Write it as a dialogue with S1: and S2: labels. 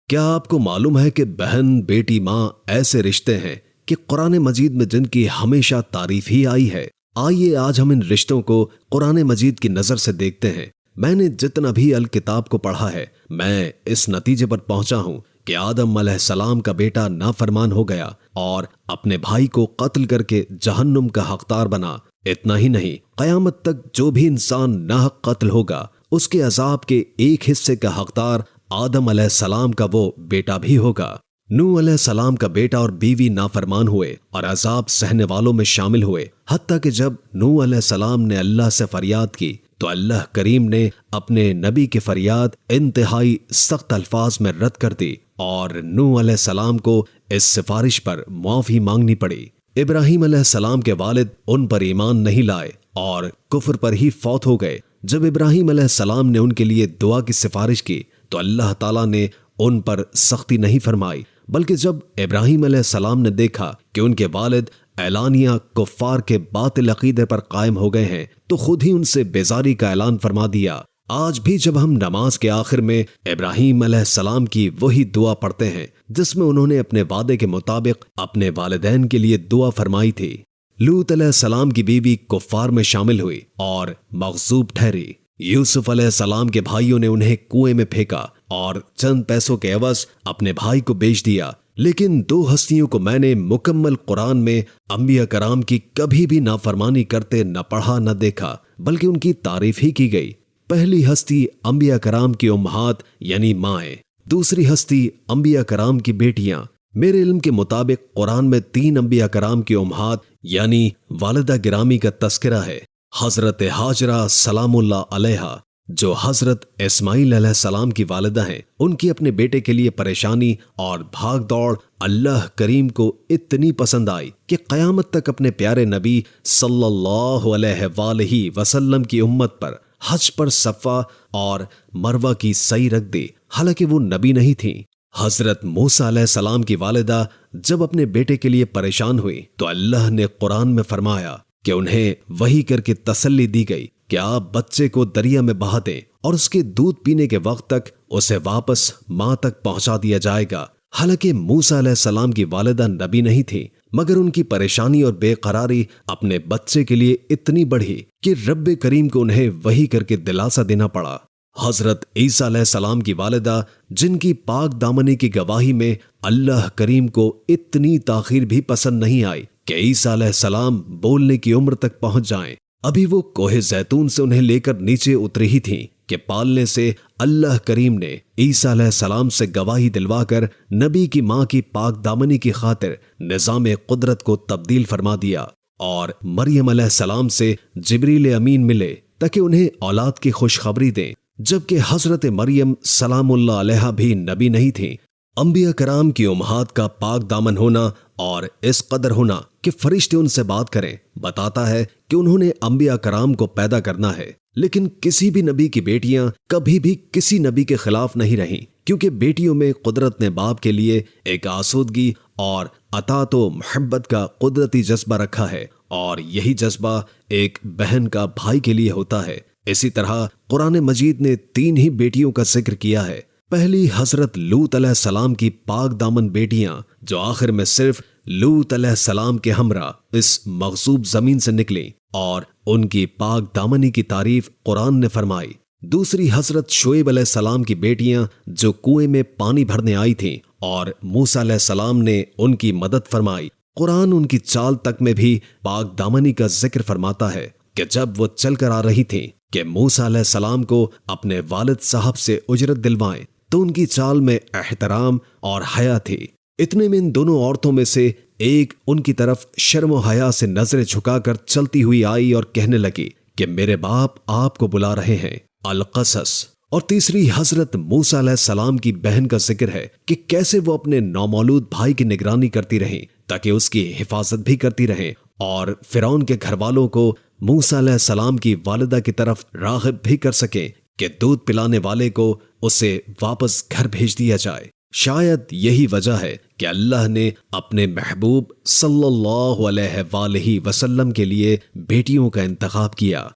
S1: کیا آپ کو معلوم ہے کہ بہن، بیٹی، ماں ایسے رشتے ہیں کہ قرآن مجید میں جن کی ہمیشہ تعریف ہی آئی ہے؟ آئیے آج ہم ان رشتوں کو قرآن مجید کی نظر سے دیکھتے ہیں۔ میں نے جتنا بھی الکتاب کو پڑھا ہے، میں اس نتیجے پر پہنچا ہوں کہ آدم علیہ السلام کا بیٹا نافرمان ہو گیا اور اپنے بھائی کو قتل کر کے جہنم کا حقدار بنا۔ اتنا ہی نہیں، قیامت تک جو بھی انسان ناحق قتل ہوگا، اس کے عذاب کے ایک حصے کا حقدار آدم علیہ السلام کا وہ بیٹا بھی ہوگا۔ نوح علیہ السلام کا بیٹا اور بیوی نافرمان ہوئے اور عذاب سہنے والوں میں شامل ہوئے، حتیٰ کہ جب نوح علیہ السلام نے اللہ سے فریاد کی تو اللہ کریم نے اپنے نبی کی فریاد انتہائی سخت الفاظ میں رد کر دی اور نوح علیہ السلام کو اس سفارش پر معافی مانگنی پڑی۔ ابراہیم علیہ السلام کے والد ان پر ایمان نہیں لائے اور کفر پر ہی فوت ہو گئے۔ جب ابراہیم علیہ السلام نے ان کے لیے دعا کی سفارش کی تو اللہ تعالیٰ نے ان پر سختی نہیں فرمائی، بلکہ جب ابراہیم علیہ السلام نے دیکھا کہ ان کے والد اعلانیہ کفار کے باطل عقیدے پر قائم ہو گئے ہیں تو خود ہی ان سے بیزاری کا اعلان فرما دیا۔ آج بھی جب ہم نماز کے آخر میں ابراہیم علیہ السلام کی وہی دعا پڑھتے ہیں جس میں انہوں نے اپنے وعدے کے مطابق اپنے والدین کے لیے دعا فرمائی تھی۔ لوط علیہ السلام کی بیوی کفار میں شامل ہوئی اور مغصوب ٹھہری۔ یوسف علیہ السلام کے بھائیوں نے انہیں کنویں میں پھینکا اور چند پیسوں کے عوض اپنے بھائی کو بیچ دیا۔ لیکن دو ہستیوں کو میں نے مکمل قرآن میں انبیاء کرام کی کبھی بھی نافرمانی کرتے نہ پڑھا نہ دیکھا، بلکہ ان کی تعریف ہی کی گئی۔ پہلی ہستی انبیاء کرام کی امہات یعنی مائیں، دوسری ہستی انبیاء کرام کی بیٹیاں۔ میرے علم کے مطابق قرآن میں 3 انبیاء کرام کی امہات یعنی والدہ گرامی کا تذکرہ ہے۔ حضرت ہاجرہ سلام اللہ علیہا جو حضرت اسماعیل علیہ السلام کی والدہ ہیں، ان کی اپنے بیٹے کے لیے پریشانی اور بھاگ دوڑ اللہ کریم کو اتنی پسند آئی کہ قیامت تک اپنے پیارے نبی صلی اللہ علیہ وآلہ وسلم کی امت پر حج پر صفا اور مروہ کی سعی رکھ دی، حالانکہ وہ نبی نہیں تھیں۔ حضرت موسیٰ علیہ السلام کی والدہ جب اپنے بیٹے کے لیے پریشان ہوئی تو اللہ نے قرآن میں فرمایا کہ انہیں وحی کر کے تسلی دی گئی کہ آپ بچے کو دریا میں بہا دیں اور اس کے دودھ پینے کے وقت تک اسے واپس ماں تک پہنچا دیا جائے گا۔ حالانکہ موسیٰ علیہ السلام کی والدہ نبی نہیں تھی، مگر ان کی پریشانی اور بے قراری اپنے بچے کے لیے اتنی بڑھی کہ رب کریم کو انہیں وحی کر کے دلاسا دینا پڑا۔ حضرت عیسیٰ علیہ السلام کی والدہ جن کی پاک دامنی کی گواہی میں اللہ کریم کو اتنی تاخیر بھی پسند نہیں آئی کہ عیسیٰ علیہ السلام بولنے کی عمر تک پہنچ جائیں، ابھی وہ کوہ زیتون سے انہیں لے کر نیچے اتری ہی تھیں کہ پالنے سے اللہ کریم نے عیسیٰ علیہ السلام سے گواہی دلوا کر نبی کی ماں کی پاک دامنی کی خاطر نظام قدرت کو تبدیل فرما دیا اور مریم علیہ السلام سے جبریل امین ملے تاکہ انہیں اولاد کی خوشخبری دیں، جبکہ حضرت مریم سلام اللہ علیہا بھی نبی نہیں تھیں۔ انبیاء کرام کی امہات کا پاک دامن ہونا اور اس قدر ہونا کہ فرشتے ان سے بات کریں بتاتا ہے کہ انہوں نے انبیاء کرام کو پیدا کرنا ہے۔ لیکن کسی بھی نبی کی بیٹیاں کبھی بھی کسی نبی کے خلاف نہیں رہیں، کیونکہ بیٹیوں میں قدرت نے باپ کے لیے ایک آسودگی اور اطاعت و محبت کا قدرتی جذبہ رکھا ہے، اور یہی جذبہ ایک بہن کا بھائی کے لیے ہوتا ہے۔ اسی طرح قرآن مجید نے 3 ہی بیٹیوں کا ذکر کیا ہے۔ پہلی حضرت لوط علیہ السلام کی پاک دامن بیٹیاں جو آخر میں صرف لوط علیہ السلام کے ہمراہ اس مغصوب زمین سے نکلیں اور ان کی پاک دامنی کی تعریف قرآن نے فرمائی۔ دوسری حضرت شعیب علیہ السلام کی بیٹیاں جو کنویں میں پانی بھرنے آئی تھیں اور موسیٰ علیہ السلام نے ان کی مدد فرمائی۔ قرآن ان کی چال تک میں بھی پاک دامنی کا ذکر فرماتا ہے کہ جب وہ چل کر آ رہی تھیں کہ موسیٰ علیہ السلام کو اپنے والد صاحب سے اجرت دلوائیں تو ان کی چال میں احترام اور حیا تھی۔ اتنے میں ان دونوں عورتوں میں سے ایک ان کی طرف شرم و حیا سے نظریں جھکا کر چلتی ہوئی آئی اور کہنے لگی کہ میرے باپ آپ کو بلا رہے ہیں، القصص۔ اور تیسری حضرت موسیٰ علیہ السلام کی بہن کا ذکر ہے کہ کیسے وہ اپنے نومولود بھائی کی نگرانی کرتی رہیں تاکہ اس کی حفاظت بھی کرتی رہیں، اور فرعون کے گھر والوں کو موسیٰ علیہ السلام کی والدہ کی طرف راغب بھی کر سکیں کہ دودھ پلانے والے کو اسے واپس گھر بھیج دیا جائے۔ شاید یہی وجہ ہے کہ اللہ نے اپنے محبوب صلی اللہ علیہ وآلہ وسلم کے لیے بیٹیوں کا انتخاب کیا۔